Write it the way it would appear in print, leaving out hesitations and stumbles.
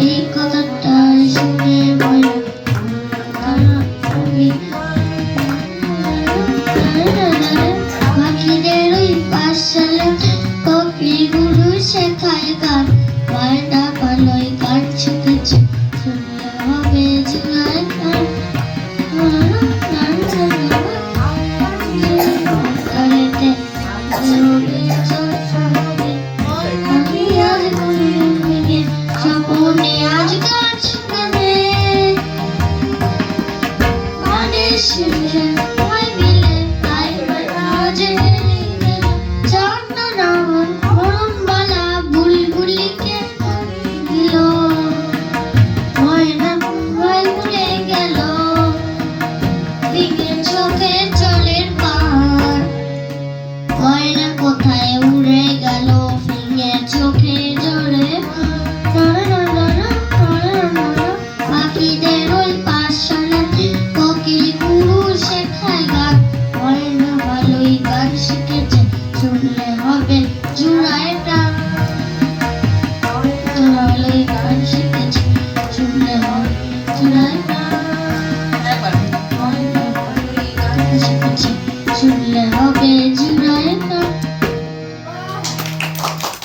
এই কথাটা শুনে পাখিদের ওই পাঠশালা কোকিল গুরু শেখায় গান ময়না পালই গান শিখেছে শুনলে হবে জুড়ায় গান কোথায় উড়ে গেল ফিঙের চোখে জোরে পাখিদের ওই পাঠশালাতে কোকিল গুরু শেখায় গান ময়না ভালোই গান শিখেছে শুনলে হবে জুড়ায় প্রাণ ভালোই গান শিখেছে শুনলে হবে জুড়ায়